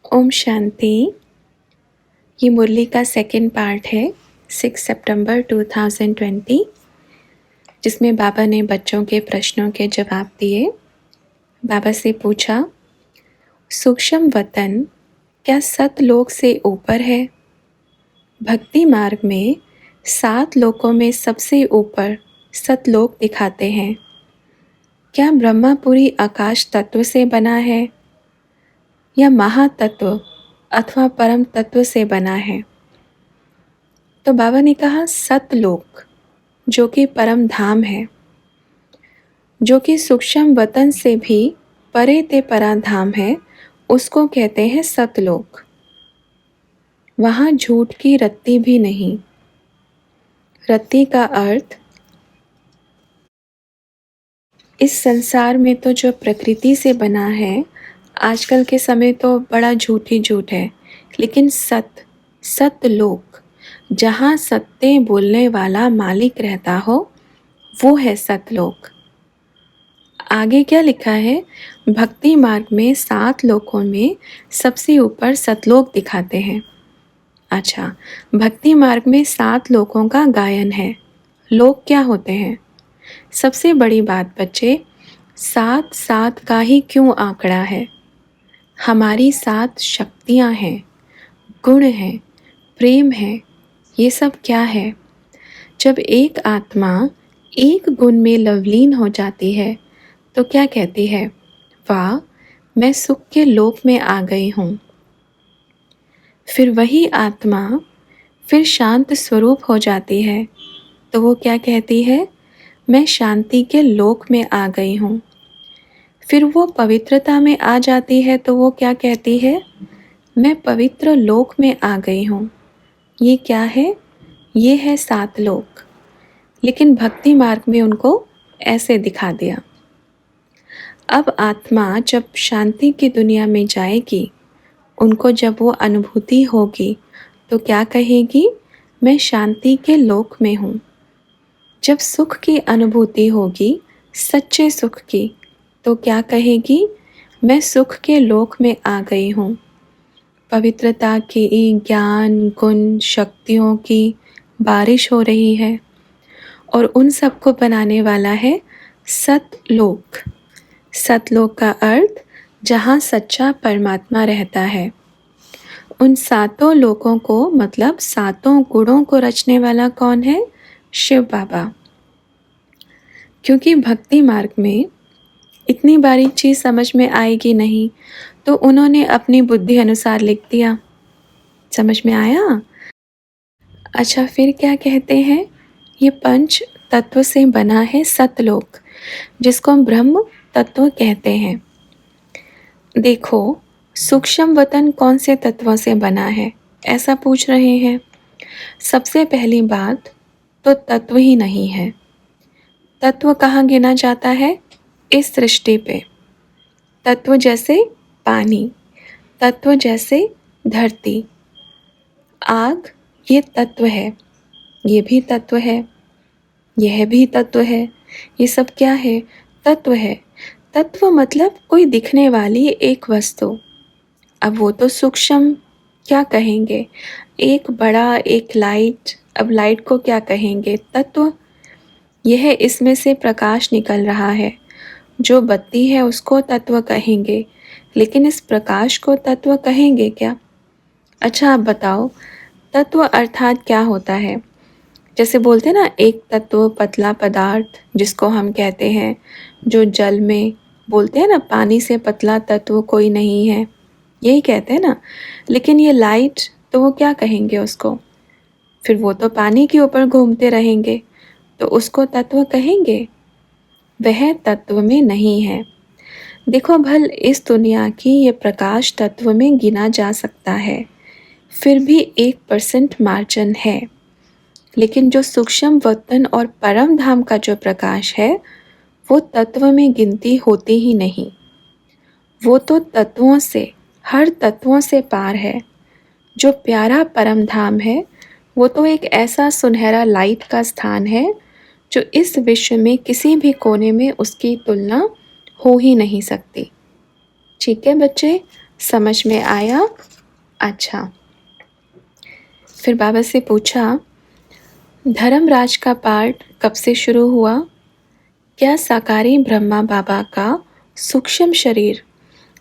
ओम शांति। ये मुरली का second part है 6 सितंबर 2020, जिसमें बाबा ने बच्चों के प्रश्नों के जवाब दिए। बाबा से पूछा, सूक्ष्म वतन क्या सतलोक से ऊपर है? भक्ति मार्ग में 7 लोकों में सबसे ऊपर सतलोक दिखाते हैं। क्या ब्रह्मापुरी आकाश तत्व से बना है या महातत्व अथवा परम तत्व से बना है? तो बाबा ने कहा सतलोक, जो कि परम धाम है, जो कि सूक्ष्म वतन से भी परे ते परा धाम है, उसको कहते हैं सतलोक। वहाँ झूठ की रत्ती भी नहीं। रत्ती का अर्थ इस संसार में तो जो प्रकृति से बना है, आजकल के समय तो बड़ा झूठ ही झूठ है, लेकिन सतलोक, जहाँ सत्य बोलने वाला मालिक रहता हो, वो है सतलोक। आगे क्या लिखा है? भक्ति मार्ग में 7 लोकों में सबसे ऊपर सतलोक दिखाते हैं। अच्छा, भक्ति मार्ग में 7 लोकों का गायन है। लोक क्या होते हैं? सबसे बड़ी बात बच्चे, 7 का ही क्यों आंकड़ा है? हमारी 7 शक्तियाँ हैं, गुण हैं, प्रेम है। ये सब क्या है? जब एक आत्मा एक गुण में लवलीन हो जाती है तो क्या कहती है? वाह, मैं सुख के लोक में आ गई हूँ। फिर वही आत्मा फिर शांत स्वरूप हो जाती है तो वो क्या कहती है? मैं शांति के लोक में आ गई हूँ। फिर वो पवित्रता में आ जाती है तो वो क्या कहती है? मैं पवित्र लोक में आ गई हूँ। ये क्या है? ये है 7 लोक। लेकिन भक्ति मार्ग में उनको ऐसे दिखा दिया। अब आत्मा जब शांति की दुनिया में जाएगी, उनको जब वो अनुभूति होगी तो क्या कहेगी? मैं शांति के लोक में हूँ। जब सुख की अनुभूति होगी, सच्चे सुख की, तो क्या कहेगी? मैं सुख के लोक में आ गई हूँ। पवित्रता की, ज्ञान, गुण, शक्तियों की बारिश हो रही है और उन सबको बनाने वाला है सतलोक। सतलोक का अर्थ जहाँ सच्चा परमात्मा रहता है। उन 7 लोकों को, मतलब 7 गुणों को रचने वाला कौन है? शिव बाबा। क्योंकि भक्ति मार्ग में इतनी बारीक चीज़ समझ में आएगी नहीं, तो उन्होंने अपनी बुद्धि अनुसार लिख दिया। समझ में आया? अच्छा, फिर क्या कहते हैं? ये 5 तत्व से बना है सतलोक, जिसको हम ब्रह्म तत्व कहते हैं। देखो, सूक्ष्म वतन कौन से तत्वों से बना है, ऐसा पूछ रहे हैं। सबसे पहली बात तो तत्व ही नहीं है। तत्व कहाँ गिना जाता है? इस सृष्टि पे। तत्व जैसे पानी, तत्व जैसे धरती, आग, ये तत्व है। ये भी तत्व है, यह भी तत्व है। ये सब क्या है? तत्व है। तत्व मतलब कोई दिखने वाली एक वस्तु। अब वो तो सूक्ष्म, क्या कहेंगे? एक बड़ा, एक लाइट। अब लाइट को क्या कहेंगे? तत्व। यह इसमें से प्रकाश निकल रहा है, जो बत्ती है उसको तत्व कहेंगे, लेकिन इस प्रकाश को तत्व कहेंगे क्या? अच्छा, आप बताओ, तत्व अर्थात क्या होता है? जैसे बोलते हैं ना, एक तत्व पतला पदार्थ, जिसको हम कहते हैं, जो जल में बोलते हैं ना, पानी से पतला तत्व कोई नहीं है, यही कहते हैं ना। लेकिन ये लाइट, तो वो क्या कहेंगे उसको? फिर वो तो पानी के ऊपर घूमते रहेंगे, तो उसको तत्व कहेंगे? वह तत्व में नहीं है। देखो भल, इस दुनिया की ये प्रकाश तत्व में गिना जा सकता है, फिर भी 1% मार्जिन है। लेकिन जो सूक्ष्म वतन और परम धाम का जो प्रकाश है, वो तत्व में गिनती होती ही नहीं। वो तो तत्वों से, हर तत्वों से पार है। जो प्यारा परम धाम है, वो तो एक ऐसा सुनहरा लाइट का स्थान है, जो इस विश्व में किसी भी कोने में उसकी तुलना हो ही नहीं सकती। ठीक है बच्चे, समझ में आया? अच्छा। फिर बाबा से पूछा, धर्मराज का पाठ कब से शुरू हुआ? क्या साकारी ब्रह्मा बाबा का सूक्ष्म शरीर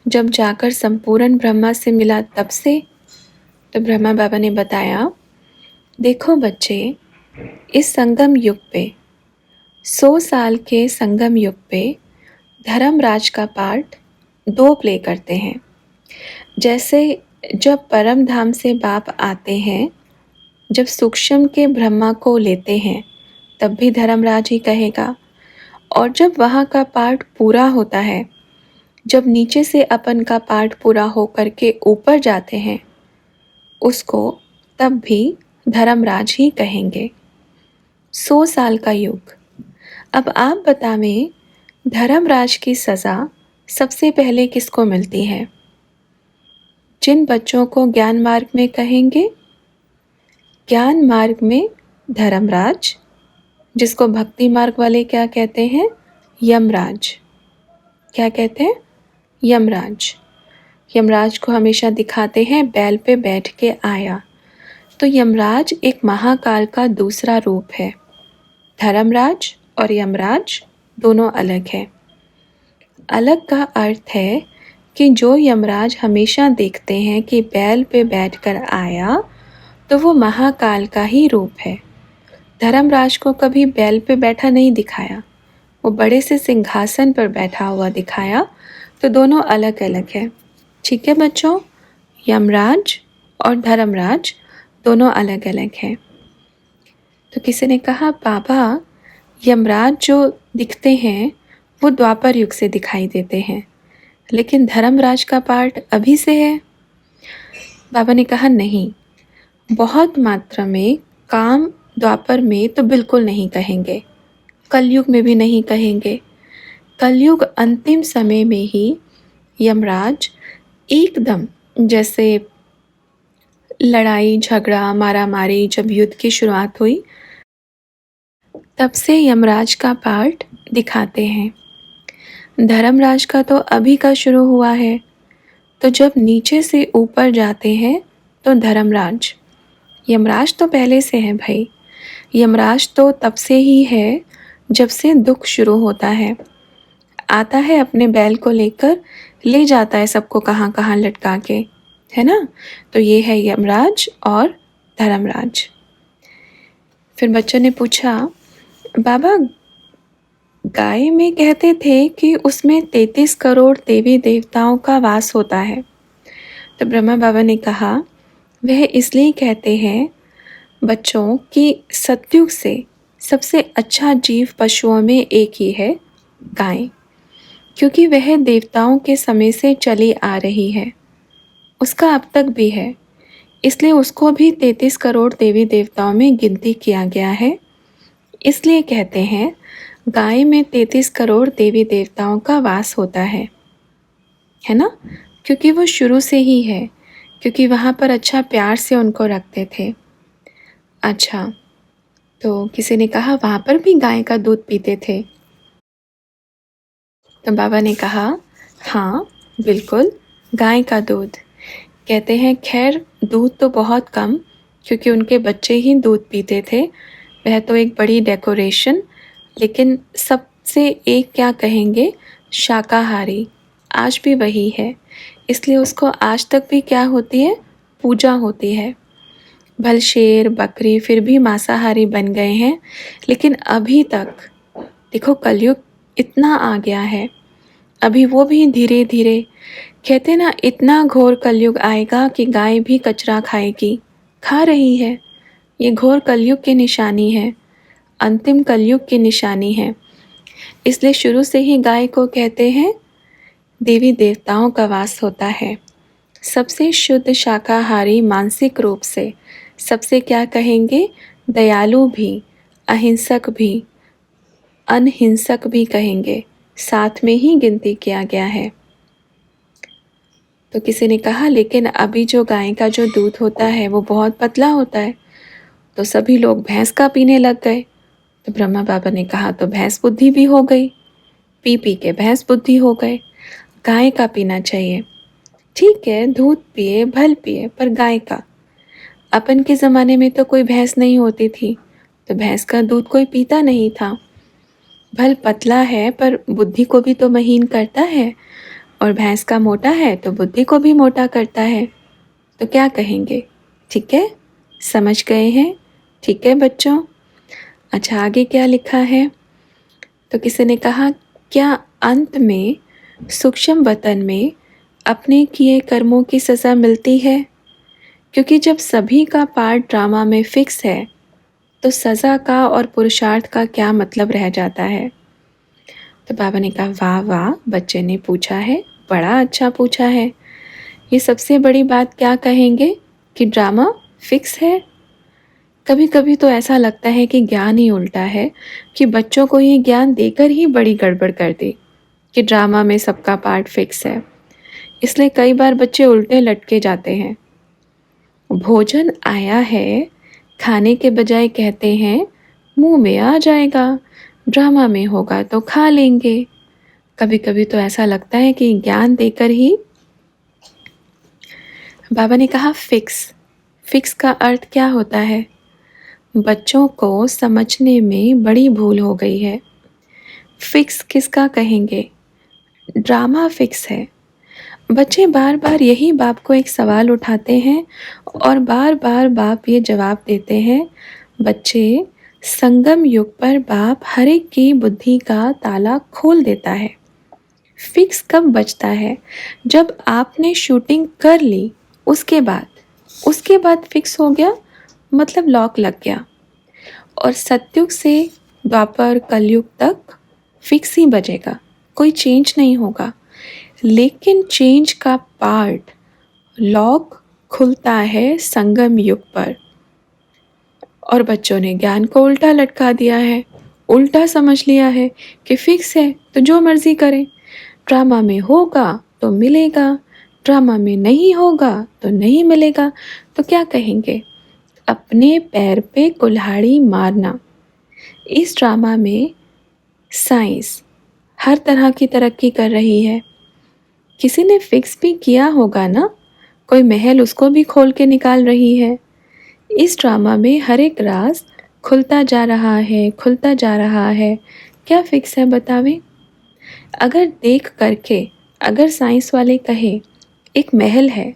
जब जाकर संपूर्ण ब्रह्मा से मिला तब से? तो ब्रह्मा बाबा ने बताया, देखो बच्चे, इस संगम युग पे 100 साल के संगम युग पे धर्मराज का पार्ट 2 प्ले करते हैं। जैसे जब परम धाम से बाप आते हैं, जब सूक्ष्म के ब्रह्मा को लेते हैं तब भी धर्मराज ही कहेगा, और जब वहाँ का पार्ट पूरा होता है, जब नीचे से अपन का पार्ट पूरा हो करके ऊपर जाते हैं, उसको तब भी धर्मराज ही कहेंगे। 100 साल का युग। अब आप बतावें, धर्मराज की सज़ा सबसे पहले किसको मिलती है? जिन बच्चों को ज्ञान मार्ग में कहेंगे, ज्ञान मार्ग में धर्मराज, जिसको भक्ति मार्ग वाले क्या कहते हैं? यमराज। क्या कहते हैं? यमराज। यमराज को हमेशा दिखाते हैं बैल पे बैठ के आया। तो यमराज एक महाकाल का दूसरा रूप है। धर्मराज और यमराज दोनों अलग है। अलग का अर्थ है कि जो यमराज हमेशा देखते हैं कि बैल पे बैठकर आया, तो वो महाकाल का ही रूप है। धर्मराज को कभी बैल पे बैठा नहीं दिखाया, वो बड़े से सिंहासन पर बैठा हुआ दिखाया। तो दोनों अलग अलग है। ठीक है बच्चों, यमराज और धर्मराज दोनों अलग अलग हैं। तो किसी ने कहा, बाबा यमराज जो दिखते हैं वो द्वापर युग से दिखाई देते हैं, लेकिन धर्मराज का पार्ट अभी से है। बाबा ने कहा, नहीं, बहुत मात्रा में काम द्वापर में तो बिल्कुल नहीं कहेंगे, कलयुग में भी नहीं कहेंगे। कलयुग अंतिम समय में ही यमराज एकदम, जैसे लड़ाई झगड़ा मारा मारी जब युद्ध की शुरुआत हुई, तब से यमराज का पार्ट दिखाते हैं। धर्मराज का तो अभी का शुरू हुआ है। तो जब नीचे से ऊपर जाते हैं तो धर्मराज, यमराज तो पहले से है भाई। यमराज तो तब से ही है जब से दुख शुरू होता है। आता है अपने बैल को लेकर, ले जाता है सबको कहाँ कहाँ लटका के, है ना। तो ये है यमराज और धर्मराज। फिर बच्चों ने पूछा, बाबा गाय में कहते थे कि उसमें 33 करोड़ देवी देवताओं का वास होता है। तो ब्रह्मा बाबा ने कहा, वह इसलिए कहते हैं बच्चों कि सतयुग से सबसे अच्छा जीव पशुओं में एक ही है, गाय, क्योंकि वह देवताओं के समय से चली आ रही है, उसका अब तक भी है, इसलिए उसको भी 33 करोड़ देवी देवताओं में गिनती किया गया है। इसलिए कहते हैं गाय में 33 करोड़ देवी देवताओं का वास होता है ना, क्योंकि वो शुरू से ही है, क्योंकि वहाँ पर अच्छा प्यार से उनको रखते थे। अच्छा, तो किसी ने कहा वहाँ पर भी गाय का दूध पीते थे? तो बाबा ने कहा, हाँ बिल्कुल, गाय का दूध। कहते हैं खैर दूध तो बहुत कम, क्योंकि उनके बच्चे ही दूध पीते थे, वह तो एक बड़ी डेकोरेशन। लेकिन सबसे एक क्या कहेंगे, शाकाहारी, आज भी वही है। इसलिए उसको आज तक भी क्या होती है, पूजा होती है। भल शेर बकरी फिर भी मांसाहारी बन गए हैं, लेकिन अभी तक देखो कलयुग इतना आ गया है, अभी वो भी धीरे धीरे, कहते ना इतना घोर कलयुग आएगा कि गाय भी कचरा खाएगी, खा रही है। ये घोर कलयुग की निशानी है, अंतिम कलयुग की निशानी है। इसलिए शुरू से ही गाय को कहते हैं देवी देवताओं का वास होता है। सबसे शुद्ध शाकाहारी मानसिक रूप से, सबसे क्या कहेंगे, दयालु भी, अहिंसक भी, अनहिंसक भी कहेंगे, साथ में ही गिनती किया गया है। तो किसी ने कहा लेकिन अभी जो गाय का जो दूध होता है वो बहुत पतला होता है, तो सभी लोग भैंस का पीने लग गए। तो ब्रह्मा बाबा ने कहा तो भैंस बुद्धि भी हो गई, पी पी के भैंस बुद्धि हो गए, गाय का पीना चाहिए। ठीक है, दूध पिए भल पिए पर गाय का। अपन के ज़माने में तो कोई भैंस नहीं होती थी, तो भैंस का दूध कोई पीता नहीं था। भल पतला है पर बुद्धि को भी तो महीन करता है, और भैंस का मोटा है तो बुद्धि को भी मोटा करता है। तो क्या कहेंगे? ठीक है, समझ गए हैं? ठीक है बच्चों। अच्छा, आगे क्या लिखा है? तो किसी ने कहा, क्या अंत में सूक्ष्म वतन में अपने किए कर्मों की सज़ा मिलती है? क्योंकि जब सभी का पार्ट ड्रामा में फिक्स है, तो सज़ा का और पुरुषार्थ का क्या मतलब रह जाता है? तो बाबा ने कहा, वाह वाह, बच्चे ने पूछा है, बड़ा अच्छा पूछा है। ये सबसे बड़ी बात क्या कहेंगे कि ड्रामा फिक्स है? कभी कभी तो ऐसा लगता है कि ज्ञान ही उल्टा है, कि बच्चों को ये ज्ञान देकर ही बड़ी गड़बड़ कर दी कि ड्रामा में सबका पार्ट फिक्स है। इसलिए कई बार बच्चे उल्टे लटके जाते हैं। भोजन आया है, खाने के बजाय कहते हैं मुंह में आ जाएगा, ड्रामा में होगा तो खा लेंगे। कभी कभी तो ऐसा लगता है कि ज्ञान देकर ही। बाबा ने कहा, फिक्स। फिक्स का अर्थ क्या होता है? बच्चों को समझने में बड़ी भूल हो गई है। फिक्स किसका कहेंगे? ड्रामा फिक्स है। बच्चे बार बार यही बाप को एक सवाल उठाते हैं और बार बार बाप ये जवाब देते हैं। बच्चे संगम युग पर बाप हर एक की बुद्धि का ताला खोल देता है। फिक्स कब बचता है? जब आपने शूटिंग कर ली, उसके बाद फिक्स हो गया, मतलब लॉक लग गया। और सतयुग से द्वापर कलयुग तक फिक्स ही बजेगा, कोई चेंज नहीं होगा। लेकिन चेंज का पार्ट, लॉक खुलता है संगम युग पर। और बच्चों ने ज्ञान को उल्टा लटका दिया है, उल्टा समझ लिया है कि फिक्स है तो जो मर्जी करें। ड्रामा में होगा तो मिलेगा, ड्रामा में नहीं होगा तो नहीं मिलेगा। तो क्या कहेंगे? अपने पैर पे कुल्हाड़ी मारना। इस ड्रामा में साइंस हर तरह की तरक्की कर रही है। किसी ने फिक्स भी किया होगा ना, कोई महल उसको भी खोल के निकाल रही है। इस ड्रामा में हर एक राज खुलता जा रहा है, खुलता जा रहा है। क्या फिक्स है बतावें? अगर देख करके, अगर साइंस वाले कहे एक महल है,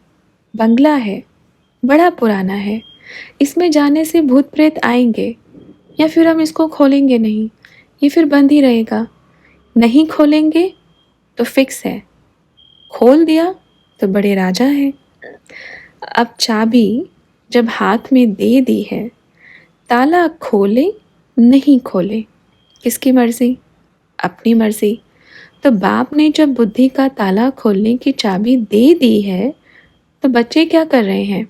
बंगला है, बड़ा पुराना है, इसमें जाने से भूत प्रेत आएंगे, या फिर हम इसको खोलेंगे नहीं, ये फिर बंद ही रहेगा। नहीं खोलेंगे तो फिक्स है, खोल दिया तो बड़े राजा हैं। अब चाबी जब हाथ में दे दी है, ताला खोले नहीं खोले, किसकी मर्जी? अपनी मर्जी। तो बाप ने जब बुद्धि का ताला खोलने की चाबी दे दी है, तो बच्चे क्या कर रहे हैं?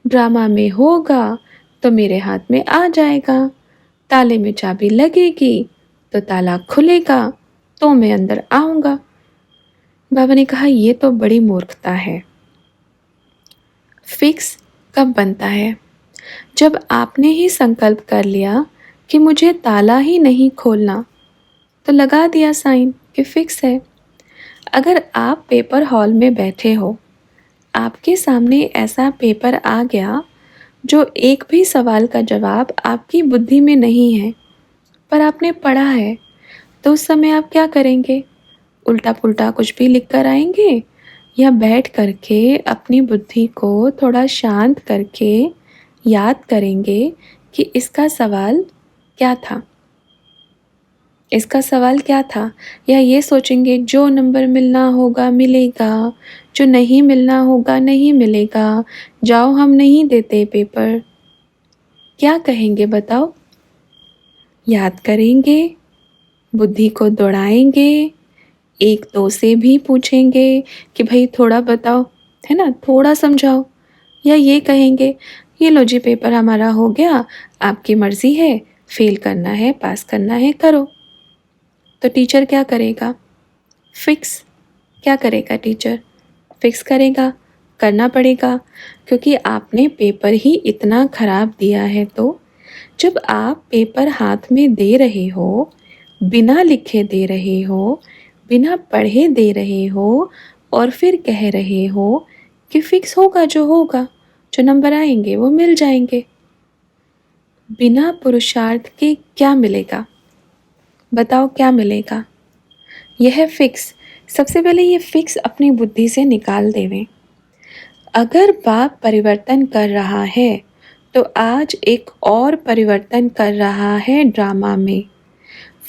ड्रामा में होगा तो मेरे हाथ में आ जाएगा, ताले में चाबी लगेगी तो ताला खुलेगा, तो मैं अंदर आऊँगा। बाबा ने कहा, ये तो बड़ी मूर्खता है। फिक्स कब बनता है? जब आपने ही संकल्प कर लिया कि मुझे ताला ही नहीं खोलना, तो लगा दिया साइन कि फिक्स है। अगर आप पेपर हॉल में बैठे हो, आपके सामने ऐसा पेपर आ गया जो एक भी सवाल का जवाब आपकी बुद्धि में नहीं है, पर आपने पढ़ा है, तो उस समय आप क्या करेंगे? उल्टा पुल्टा कुछ भी लिख कर आएंगे, या बैठ करके अपनी बुद्धि को थोड़ा शांत करके याद करेंगे कि इसका सवाल क्या था, इसका सवाल क्या था? या ये सोचेंगे जो नंबर मिलना होगा मिलेगा, जो नहीं मिलना होगा नहीं मिलेगा, जाओ हम नहीं देते पेपर। क्या कहेंगे बताओ? याद करेंगे, बुद्धि को दौड़ाएंगे, एक दो से भी पूछेंगे कि भाई थोड़ा बताओ, है ना, थोड़ा समझाओ। या ये कहेंगे, ये लो जी पेपर हमारा हो गया, आपकी मर्ज़ी है, फेल करना है पास करना है करो। तो टीचर क्या करेगा? फिक्स। क्या करेगा टीचर? फिक्स करेगा, करना पड़ेगा, क्योंकि आपने पेपर ही इतना ख़राब दिया है। तो जब आप पेपर हाथ में दे रहे हो, बिना लिखे दे रहे हो, बिना पढ़े दे रहे हो, और फिर कह रहे हो कि फिक्स होगा, जो नंबर आएंगे वो मिल जाएंगे। बिना पुरुषार्थ के क्या मिलेगा? बताओ क्या मिलेगा? यह है फिक्स। सबसे पहले ये फिक्स अपनी बुद्धि से निकाल देवें। अगर बाप परिवर्तन कर रहा है तो आज एक और परिवर्तन कर रहा है ड्रामा में।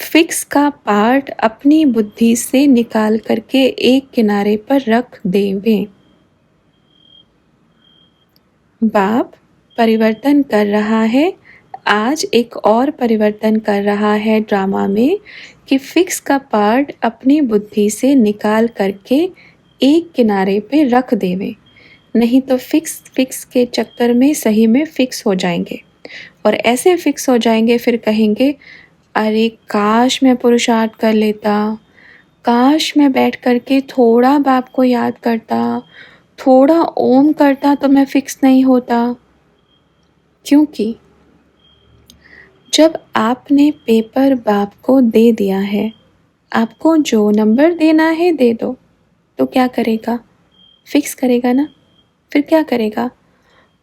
फिक्स का पार्ट अपनी बुद्धि से निकाल करके एक किनारे पर रख देवें। बाप परिवर्तन कर रहा है, आज एक और परिवर्तन कर रहा है ड्रामा में कि फिक्स का पार्ट अपनी बुद्धि से निकाल करके एक किनारे पे रख देवें। नहीं तो फिक्स के चक्कर में सही में फिक्स हो जाएंगे और ऐसे फिक्स हो जाएंगे फिर कहेंगे अरे काश मैं पुरुषार्थ कर लेता, काश मैं बैठ करके थोड़ा बाप को याद करता, थोड़ा ओम करता तो मैं फिक्स नहीं होता। क्योंकि जब आपने पेपर बाप को दे दिया है, आपको जो नंबर देना है दे दो, तो क्या करेगा? फिक्स करेगा ना। फिर क्या करेगा?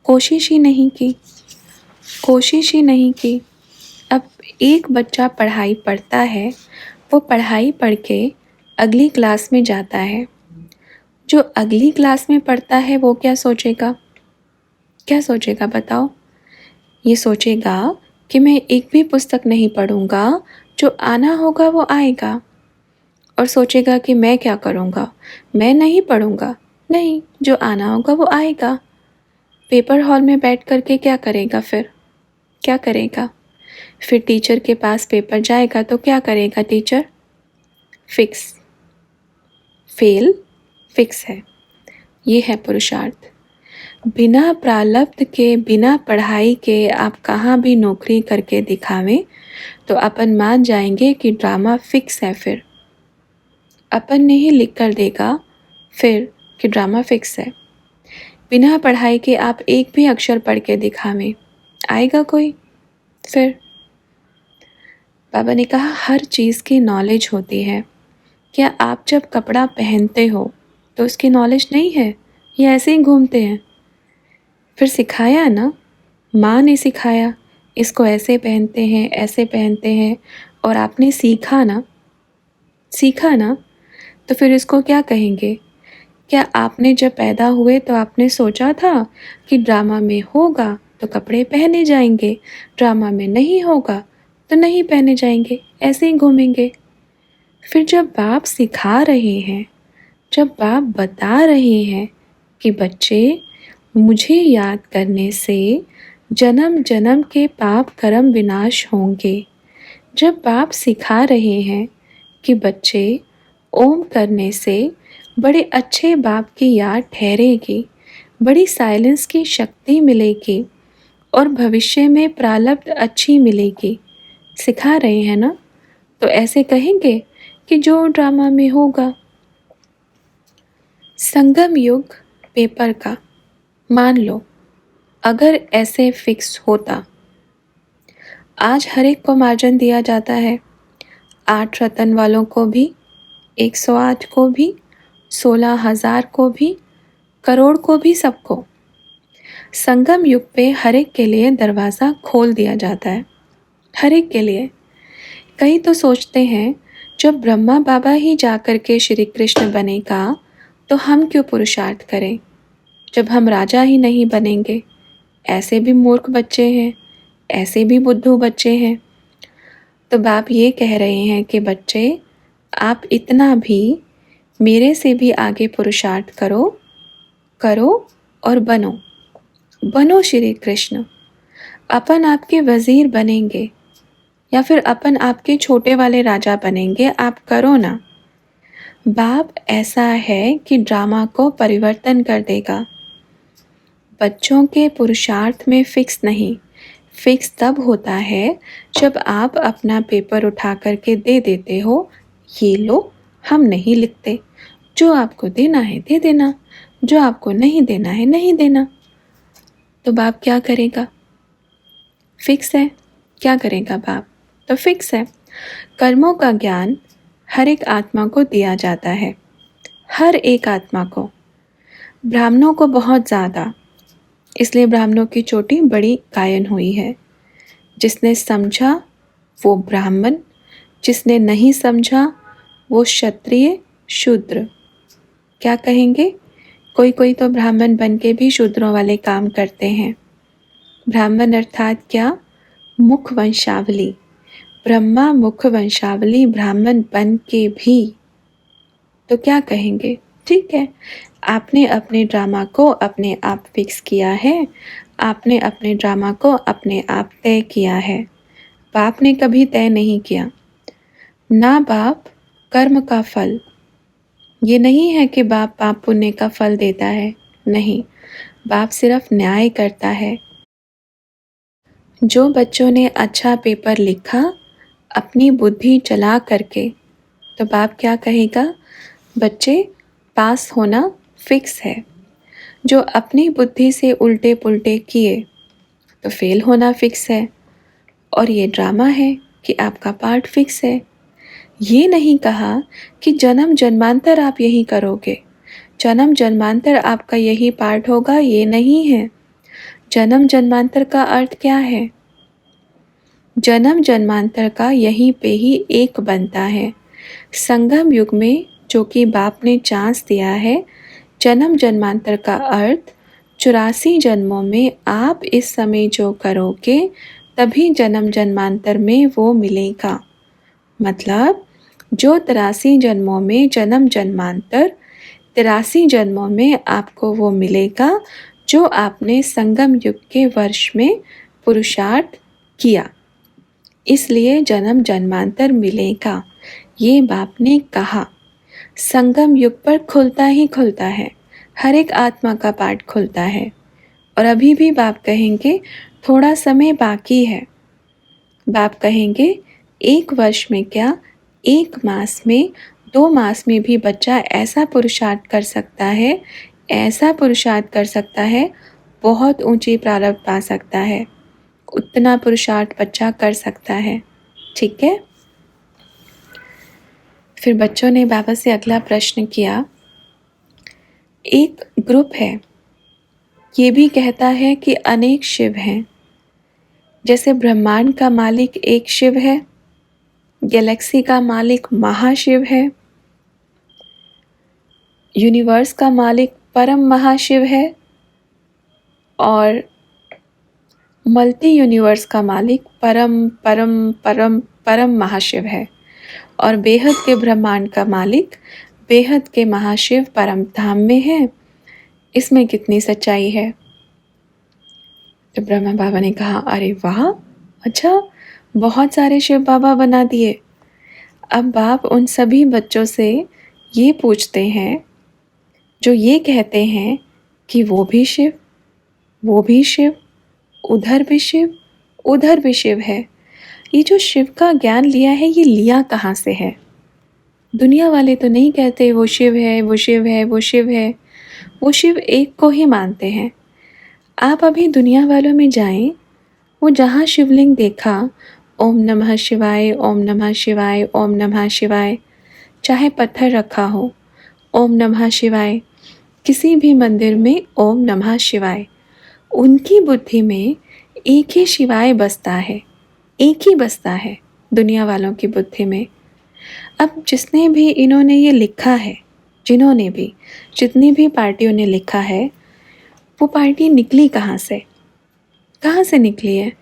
कोशिश ही नहीं की, कोशिश ही नहीं की। अब एक बच्चा पढ़ाई पढ़ता है, वो पढ़ाई पढ़ के अगली क्लास में जाता है। जो अगली क्लास में पढ़ता है वो क्या सोचेगा? क्या सोचेगा बताओ? ये सोचेगा कि मैं एक भी पुस्तक नहीं पढ़ूंगा, जो आना होगा वो आएगा। और सोचेगा कि मैं क्या करूंगा, मैं नहीं पढ़ूंगा। नहीं, जो आना होगा वो आएगा। पेपर हॉल में बैठ करके क्या करेगा फिर? क्या करेगा? फिर टीचर के पास पेपर जाएगा तो क्या करेगा टीचर? फिक्स, फेल, फिक्स है। ये है पुरुषार्थ। बिना प्रारब्ध के, बिना पढ़ाई के आप कहाँ भी नौकरी करके दिखावें तो अपन मान जाएंगे कि ड्रामा फिक्स है। फिर अपन ने ही लिख कर देगा फिर कि ड्रामा फिक्स है। बिना पढ़ाई के आप एक भी अक्षर पढ़ के दिखावें, आएगा कोई? फिर बाबा ने कहा हर चीज़ की नॉलेज होती है। क्या आप जब कपड़ा पहनते हो तो उसकी नॉलेज नहीं है, या ऐसे ही घूमते हैं? फिर सिखाया ना, माँ ने सिखाया, इसको ऐसे पहनते हैं, ऐसे पहनते हैं, और आपने सीखा ना, सीखा ना, तो फिर इसको क्या कहेंगे? क्या आपने जब पैदा हुए तो आपने सोचा था कि ड्रामा में होगा तो कपड़े पहने जाएंगे, ड्रामा में नहीं होगा तो नहीं पहने जाएंगे, ऐसे ही घूमेंगे? फिर जब बाप सिखा रहे हैं, जब बाप बता रहे हैं कि बच्चे मुझे याद करने से जन्म जन्म के पाप कर्म विनाश होंगे, जब बाप सिखा रहे हैं कि बच्चे ओम करने से बड़े अच्छे बाप की याद ठहरेगी, बड़ी साइलेंस की शक्ति मिलेगी और भविष्य में प्रारब्ध अच्छी मिलेगी, सिखा रहे हैं ना, तो ऐसे कहेंगे कि जो ड्रामा में होगा। संगम युग पेपर का मान लो अगर ऐसे फिक्स होता, आज हर एक को मार्जिन दिया जाता है, 8 रतन वालों को भी, 108 को भी, 16,000 को भी, करोड़ को भी, सबको। संगम युग पे हर एक के लिए दरवाज़ा खोल दिया जाता है, हर एक के लिए। कई तो सोचते हैं जब ब्रह्मा बाबा ही जा कर के श्री कृष्ण बनेगा तो हम क्यों पुरुषार्थ करें, जब हम राजा ही नहीं बनेंगे। ऐसे भी मूर्ख बच्चे हैं, ऐसे भी बुद्धू बच्चे हैं। तो बाप ये कह रहे हैं कि बच्चे आप इतना भी मेरे से भी आगे पुरुषार्थ करो, करो और बनो, बनो श्री कृष्ण। अपन आपके वज़ीर बनेंगे या फिर अपन आपके छोटे वाले राजा बनेंगे, आप करो ना। बाप ऐसा है कि ड्रामा को परिवर्तन कर देगा। बच्चों के पुरुषार्थ में फिक्स नहीं, फिक्स तब होता है जब आप अपना पेपर उठा करके दे देते हो, ये लो हम नहीं लिखते, जो आपको देना है दे देना, जो आपको नहीं देना है नहीं देना। तो बाप क्या करेगा? फिक्स है, क्या करेगा बाप? तो फिक्स है। कर्मों का ज्ञान हर एक आत्मा को दिया जाता है, हर एक आत्मा को, ब्राह्मणों को बहुत ज़्यादा, इसलिए ब्राह्मणों की चोटी बड़ी गायन हुई है। जिसने समझा वो ब्राह्मण, जिसने नहीं समझा वो क्षत्रिय शूद्र। क्या कहेंगे? कोई कोई तो ब्राह्मण बन के भी शूद्रों वाले काम करते हैं। ब्राह्मण अर्थात क्या? मुख वंशावली, ब्रह्मा मुख वंशावली ब्राह्मण बन के भी। तो क्या कहेंगे? ठीक है, आपने अपने ड्रामा को अपने आप फिक्स किया है, आपने अपने ड्रामा को अपने आप तय किया है। बाप ने कभी तय नहीं किया। ना बाप कर्म का फल, ये नहीं है कि बाप पाप पुण्य का फल देता है, नहीं, बाप सिर्फ न्याय करता है। जो बच्चों ने अच्छा पेपर लिखा अपनी बुद्धि चला करके, तो बाप क्या कहेगा? बच्चे पास होना फिक्स है। जो अपनी बुद्धि से उल्टे पुल्टे किए तो फेल होना फिक्स है। और ये ड्रामा है कि आपका पार्ट फिक्स है। ये नहीं कहा कि जन्म जन्मांतर आप यही करोगे, जन्म जन्मांतर आपका यही पार्ट होगा, ये नहीं है। जन्म जन्मांतर का अर्थ क्या है? जन्म जन्मांतर का यहीं पे ही एक बनता है। संगम युग में जो कि बाप ने चांस दिया है, जन्म जन्मांतर का अर्थ 84 जन्मों में आप इस समय जो करोगे तभी जन्म जन्मांतर में वो मिलेगा। मतलब जो 83 जन्मों में जन्म जन्मांतर, 83 जन्मों में आपको वो मिलेगा जो आपने संगम युग के वर्ष में पुरुषार्थ किया, इसलिए जन्म जन्मांतर मिलेगा। ये बाप ने कहा। संगम युग पर खुलता ही खुलता है, हर एक आत्मा का पाठ खुलता है। और अभी भी बाप कहेंगे थोड़ा समय बाकी है। बाप कहेंगे 1 वर्ष में क्या, 1 मास में, 2 मास में भी बच्चा ऐसा पुरुषार्थ कर सकता है, ऐसा पुरुषार्थ कर सकता है, बहुत ऊंची प्रारब्ध पा सकता है, उतना पुरुषार्थ बच्चा कर सकता है। ठीक है। फिर बच्चों ने बाबा से अगला प्रश्न किया, एक ग्रुप है, ये भी कहता है कि अनेक शिव हैं। जैसे ब्रह्मांड का मालिक एक शिव है, गैलेक्सी का मालिक महाशिव है, यूनिवर्स का मालिक परम महाशिव है, और मल्टी यूनिवर्स का मालिक परम परम परम परम महाशिव है, और बेहद के ब्रह्मांड का मालिक बेहद के महाशिव परम धाम में है। इसमें कितनी सच्चाई है? तो ब्रह्मा बाबा ने कहा, अरे वाह, अच्छा, बहुत सारे शिव बाबा बना दिए। अब बाप उन सभी बच्चों से ये पूछते हैं जो ये कहते हैं कि वो भी शिव, वो भी शिव, उधर भी शिव, उधर भी शिव है। ये जो शिव का ज्ञान लिया है, ये लिया कहाँ से है? दुनिया वाले तो नहीं कहते वो शिव है, वो शिव है, वो शिव है। वो शिव एक को ही मानते हैं। आप अभी दुनिया वालों में जाएं, वो जहाँ शिवलिंग देखा, ओम नमः शिवाय, ओम नमः शिवाय, ओम नमः शिवाय, चाहे पत्थर रखा हो, ओम नमः शिवाय, किसी भी मंदिर में ओम नमः शिवाय। उनकी बुद्धि में एक ही शिवाय बसता है, एक ही बसता है दुनिया वालों की बुद्धि में। अब जिसने भी इन्होंने ये लिखा है, जिन्होंने भी, जितनी भी पार्टियों ने लिखा है, वो पार्टी निकली कहाँ से? कहाँ से निकली है?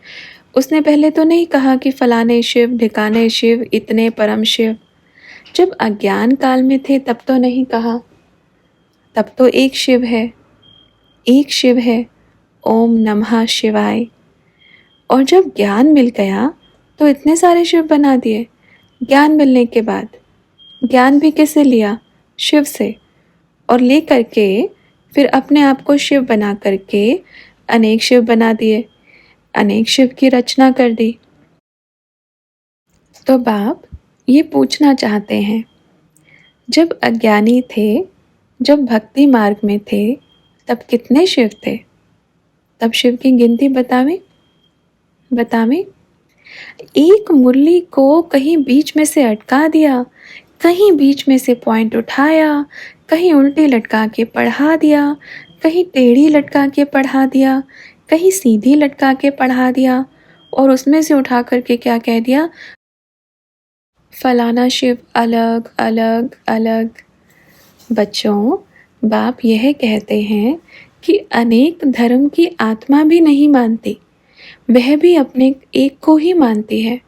उसने पहले तो नहीं कहा कि फलाने शिव, ढिकाने शिव, इतने परम शिव। जब अज्ञान काल में थे तब तो नहीं कहा, तब तो एक शिव है, एक शिव है, ओम नमः शिवाय। और जब ज्ञान मिल गया तो इतने सारे शिव बना दिए। ज्ञान मिलने के बाद ज्ञान भी किससे लिया? शिव से। और ले करके फिर अपने आप को शिव बना करके अनेक शिव बना दिए, अनेक शिव की रचना कर दी। तो बाप ये पूछना चाहते हैं, जब अज्ञानी थे, जब भक्ति मार्ग में थे, तब कितने शिव थे? तब शिव की गिनती बतावें, बतावें। एक मुरली को कहीं बीच में से अटका दिया, कहीं बीच में से पॉइंट उठाया, कहीं उल्टी लटका के पढ़ा दिया, कहीं टेढ़ी लटका के पढ़ा दिया, कहीं सीधी लटका के पढ़ा दिया और उसमें से उठा कर के क्या कह दिया, फलाना शिव अलग अलग अलग। बच्चों, बाप यह कहते हैं कि अनेक धर्म की आत्मा भी नहीं मानती, वह भी अपने एक को ही मानती है।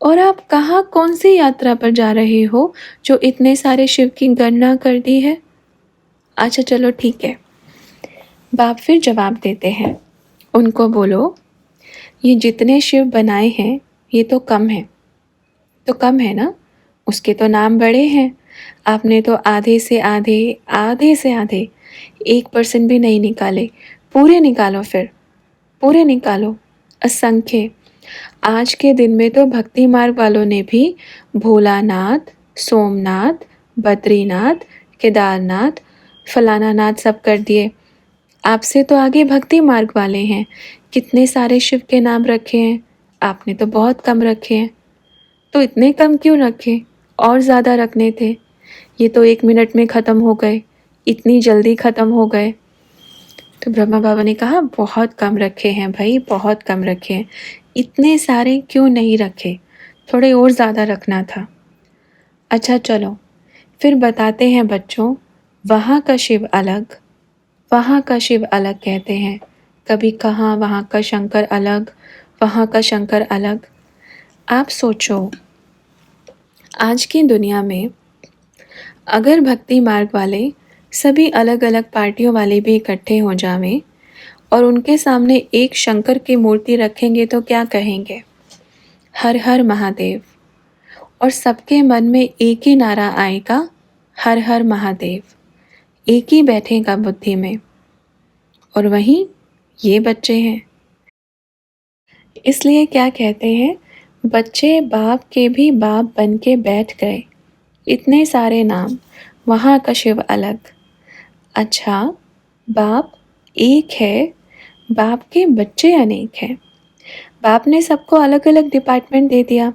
और आप कहाँ कौन सी यात्रा पर जा रहे हो जो इतने सारे शिव की गणना कर दी है? अच्छा चलो ठीक है। बाप फिर जवाब देते हैं, उनको बोलो, ये जितने शिव बनाए हैं ये तो कम है, तो कम है ना, उसके तो नाम बड़े हैं। आपने तो आधे से आधे, आधे से आधे 1% भी नहीं निकाले, पूरे निकालो, फिर पूरे निकालो, असंख्य। आज के दिन में तो भक्ति मार्ग वालों ने भी भोलानाथ, सोमनाथ, बद्रीनाथ, केदारनाथ, फलाना नाथ सब कर दिए। आपसे तो आगे भक्ति मार्ग वाले हैं, कितने सारे शिव के नाम रखे हैं, आपने तो बहुत कम रखे हैं। तो इतने कम क्यों रखे, और ज़्यादा रखने थे। ये तो 1 मिनट में ख़त्म हो गए, इतनी जल्दी ख़त्म हो गए। तो ब्रह्मा बाबा ने कहा, बहुत कम रखे हैं भाई, बहुत कम रखे हैं, इतने सारे क्यों नहीं रखे, थोड़े और ज़्यादा रखना था। अच्छा चलो, फिर बताते हैं बच्चों, वहाँ का शिव अलग, वहाँ का शिव अलग कहते हैं। कभी कहाँ वहाँ का शंकर अलग, वहाँ का शंकर अलग। आप सोचो, आज की दुनिया में अगर भक्ति मार्ग वाले सभी अलग अलग पार्टियों वाले भी इकट्ठे हो जावें और उनके सामने एक शंकर की मूर्ति रखेंगे तो क्या कहेंगे? हर हर महादेव। और सबके मन में एक ही नारा आएगा, हर हर महादेव, एक ही बैठेगा बुद्धि में। और वहीं ये बच्चे हैं, इसलिए क्या कहते हैं, बच्चे बाप के भी बाप बन के बैठ गए। इतने सारे नाम, वहाँ का शिव अलग। अच्छा, बाप एक है, बाप के बच्चे अनेक हैं। बाप ने सबको अलग अलग डिपार्टमेंट दे दिया।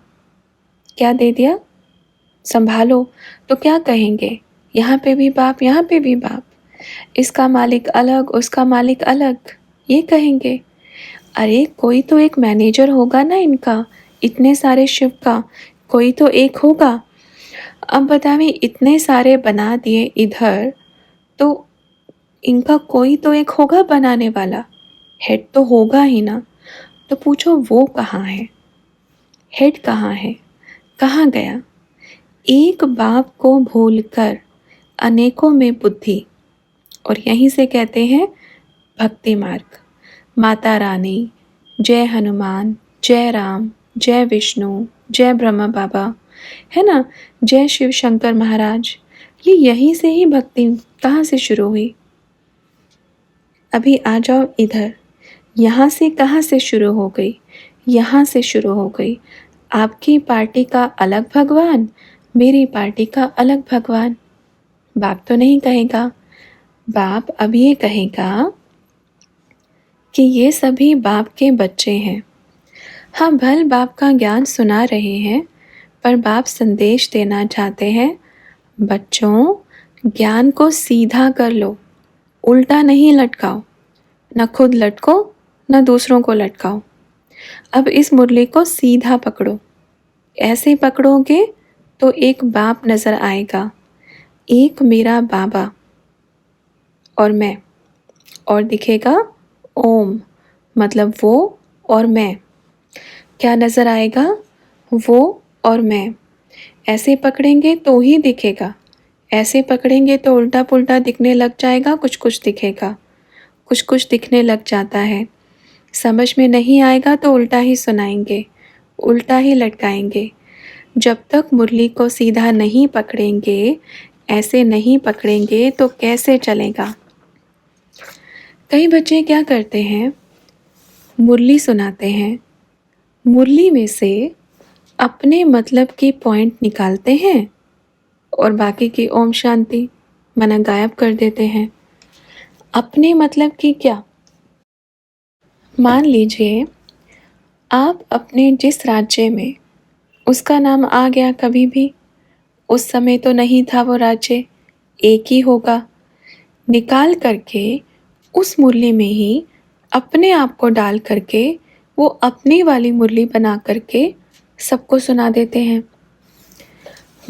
क्या दे दिया? संभालो। तो क्या कहेंगे, यहाँ पे भी बाप, यहाँ पे भी बाप, इसका मालिक अलग, उसका मालिक अलग, ये कहेंगे। अरे कोई तो एक मैनेजर होगा ना इनका, इतने सारे शिव का कोई तो एक होगा। अब बतावे, इतने सारे बना दिए इधर, तो इनका कोई तो एक होगा बनाने वाला, हेड तो होगा ही ना। तो पूछो वो कहाँ है, हेड कहाँ है, कहाँ गया? एक बाप को भूलकर अनेकों में बुद्धि, और यहीं से कहते हैं भक्ति मार्ग। माता रानी, जय हनुमान, जय राम, जय विष्णु, जय ब्रह्मा बाबा, है ना, जय शिव शंकर महाराज। ये यहीं से ही भक्ति कहाँ से शुरू हुई? अभी आ जाओ इधर, यहाँ से कहाँ से शुरू हो गई? यहाँ से शुरू हो गई। आपकी पार्टी का अलग भगवान, मेरी पार्टी का अलग भगवान। बाप तो नहीं कहेगा, बाप अब ये कहेगा कि ये सभी बाप के बच्चे हैं। हाँ, भल बाप का ज्ञान सुना रहे हैं, पर बाप संदेश देना चाहते हैं, बच्चों ज्ञान को सीधा कर लो, उल्टा नहीं लटकाओ, न खुद लटको न दूसरों को लटकाओ। अब इस मुरली को सीधा पकड़ो, ऐसे पकड़ोगे तो एक बाप नज़र आएगा, एक मेरा बाबा और मैं, और दिखेगा ओम, मतलब वो और मैं। क्या नज़र आएगा? वो और मैं। ऐसे पकड़ेंगे तो ही दिखेगा, ऐसे पकड़ेंगे तो उल्टा पुल्टा दिखने लग जाएगा, कुछ कुछ दिखेगा, कुछ कुछ दिखने लग जाता है। समझ में नहीं आएगा तो उल्टा ही सुनाएंगे, उल्टा ही लटकाएंगे। जब तक मुरली को सीधा नहीं पकड़ेंगे, ऐसे नहीं पकड़ेंगे तो कैसे चलेगा? कई बच्चे क्या करते हैं, मुरली सुनाते हैं, मुरली में से अपने मतलब की पॉइंट निकालते हैं और बाकी की ओम शांति मना गायब कर देते हैं। अपने मतलब की क्या? मान लीजिए आप अपने जिस राज्य में, उसका नाम आ गया कभी भी, उस समय तो नहीं था वो राज्य, एक ही होगा। निकाल करके उस मुरली में ही अपने आप को डाल करके वो अपनी वाली मुरली बना करके सबको सुना देते हैं।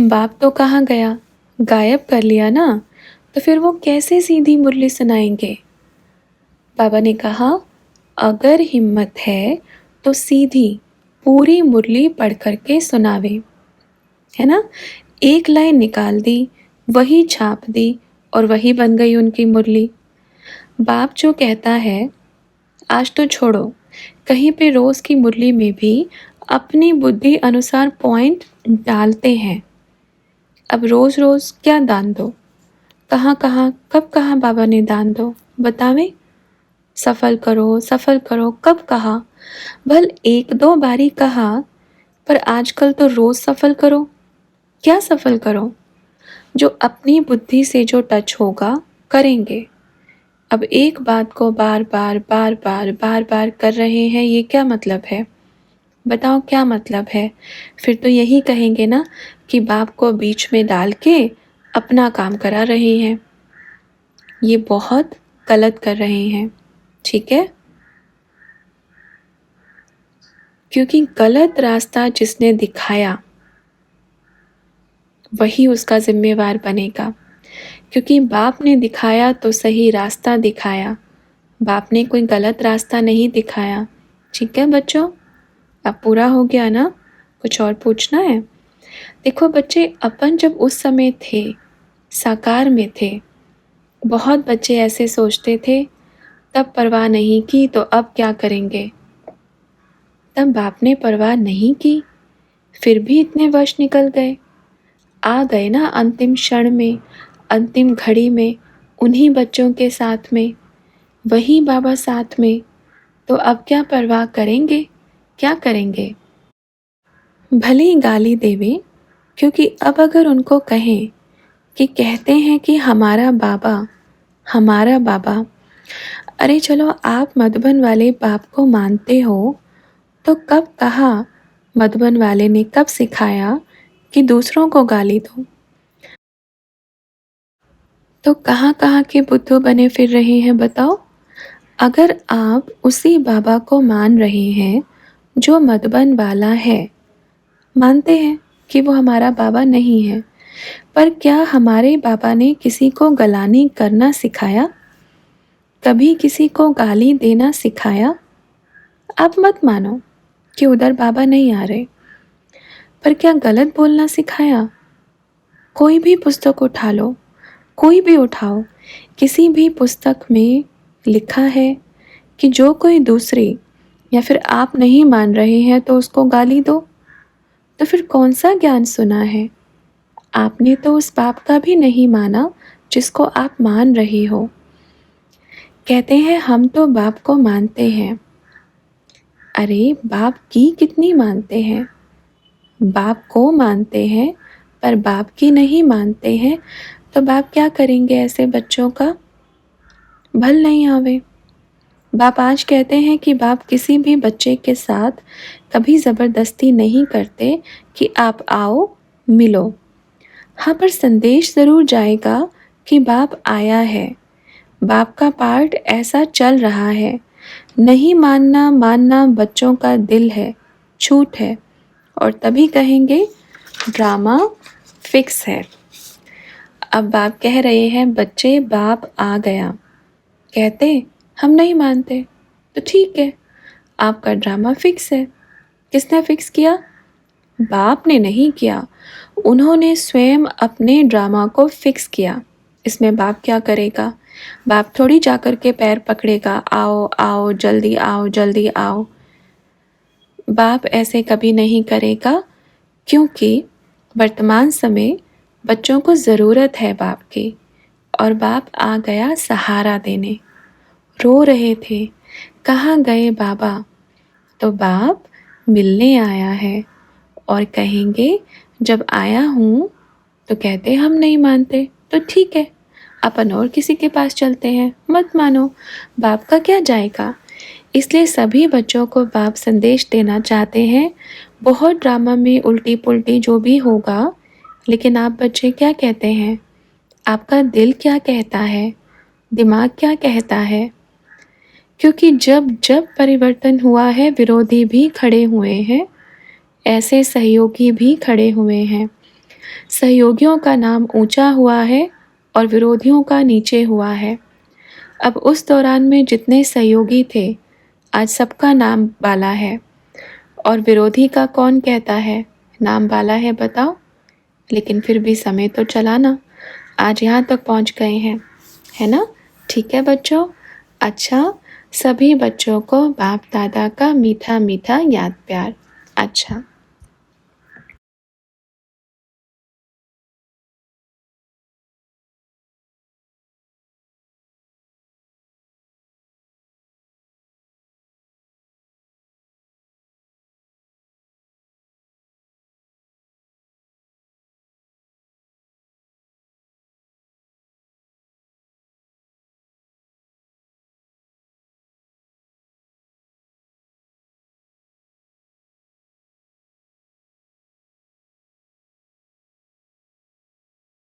बाप तो कहाँ गया, गायब कर लिया ना, तो फिर वो कैसे सीधी मुरली सुनाएंगे। बाबा ने कहा अगर हिम्मत है तो सीधी पूरी मुरली पढ़ करके सुनावे, है ना। एक लाइन निकाल दी, वही छाप दी और वही बन गई उनकी मुरली। बाप जो कहता है आज तो छोड़ो, कहीं पे रोज़ की मुरली में भी अपनी बुद्धि अनुसार पॉइंट डालते हैं। अब रोज़ रोज़ क्या दान दो, कहाँ कहाँ कब कहाँ बाबा ने दान दो बतावें। सफल करो कब कहा, भल एक दो बारी कहा, पर आजकल तो रोज़ सफल करो। क्या सफल करो, जो अपनी बुद्धि से जो टच होगा करेंगे। अब एक बात को बार बार बार बार बार बार कर रहे हैं, ये क्या मतलब है बताओ, क्या मतलब है। फिर तो यही कहेंगे ना कि बाप को बीच में डाल के अपना काम करा रहे हैं। ये बहुत गलत कर रहे हैं, ठीक है। क्योंकि गलत रास्ता जिसने दिखाया वही उसका जिम्मेवार बनेगा। क्योंकि बाप ने दिखाया तो सही रास्ता दिखाया, बाप ने कोई गलत रास्ता नहीं दिखाया। ठीक है बच्चों, अब पूरा हो गया ना, कुछ और पूछना है। देखो बच्चे, अपन जब उस समय थे, साकार में थे, बहुत बच्चे ऐसे सोचते थे तब परवाह नहीं की तो अब क्या करेंगे। तब बाप ने परवाह नहीं की, फिर भी इतने वर्ष निकल गए, आ गए ना अंतिम क्षण में, अंतिम घड़ी में, उन्हीं बच्चों के साथ में, वही बाबा साथ में, तो अब क्या परवाह करेंगे, क्या करेंगे। भले ही गाली देवे, क्योंकि अब अगर उनको कहें कि कहते हैं कि हमारा बाबा, हमारा बाबा, अरे चलो आप मधुबन वाले बाप को मानते हो, तो कब कहा, मधुबन वाले ने कब सिखाया कि दूसरों को गाली दो। तो कहाँ कहाँ के बुद्धू बने फिर रहे हैं बताओ। अगर आप उसी बाबा को मान रहे हैं जो मधुबन वाला है, मानते हैं कि वो हमारा बाबा नहीं है, पर क्या हमारे बाबा ने किसी को गलानी करना सिखाया, कभी किसी को गाली देना सिखाया। आप मत मानो कि उधर बाबा नहीं आ रहे, पर क्या गलत बोलना सिखाया। कोई भी पुस्तक उठा लो, कोई भी उठाओ, किसी भी पुस्तक में लिखा है कि जो कोई दूसरी या फिर आप नहीं मान रहे हैं तो उसको गाली दो। तो फिर कौन सा ज्ञान सुना है। आपने तो उस बाप का भी नहीं माना जिसको आप मान रही हो। कहते हैं हम तो बाप को मानते हैं, अरे बाप की कितनी मानते हैं। बाप को मानते हैं पर बाप की नहीं मानते हैं, तो बाप क्या करेंगे ऐसे बच्चों का, भल नहीं आवे। बाप आज कहते हैं कि बाप किसी भी बच्चे के साथ कभी ज़बरदस्ती नहीं करते कि आप आओ मिलो। हाँ, पर संदेश ज़रूर जाएगा कि बाप आया है, बाप का पार्ट ऐसा चल रहा है। नहीं मानना मानना बच्चों का दिल है, छूट है, और तभी कहेंगे ड्रामा फिक्स है। अब बाप कह रहे हैं बच्चे बाप आ गया, कहते हम नहीं मानते, तो ठीक है आपका ड्रामा फिक्स है। किसने फिक्स किया, बाप ने नहीं किया, उन्होंने स्वयं अपने ड्रामा को फिक्स किया। इसमें बाप क्या करेगा, बाप थोड़ी जाकर के पैर पकड़ेगा, आओ आओ जल्दी आओ जल्दी आओ। बाप ऐसे कभी नहीं करेगा, क्योंकि वर्तमान समय बच्चों को ज़रूरत है बाप की, और बाप आ गया सहारा देने। रो रहे थे कहाँ गए बाबा, तो बाप मिलने आया है, और कहेंगे जब आया हूँ तो कहते हम नहीं मानते, तो ठीक है अपन और किसी के पास चलते हैं, मत मानो, बाप का क्या जाएगा। इसलिए सभी बच्चों को बाप संदेश देना चाहते हैं, बहुत ड्रामा में उल्टी पुल्टी जो भी होगा लेकिन आप बच्चे क्या कहते हैं? आपका दिल क्या कहता है? दिमाग क्या कहता है? क्योंकि जब जब परिवर्तन हुआ है, विरोधी भी खड़े हुए हैं, ऐसे सहयोगी भी खड़े हुए हैं। सहयोगियों का नाम ऊंचा हुआ है और विरोधियों का नीचे हुआ है। अब उस दौरान में जितने सहयोगी थे, आज सबका नाम बाला है। और विरोधी का कौन कहता है नाम बाला है, बताओ? लेकिन फिर भी समय तो चला ना, आज यहाँ तक पहुँच गए हैं, है ना? ठीक है बच्चों। अच्छा, सभी बच्चों को बाप दादा का मीठा मीठा याद प्यार। अच्छा।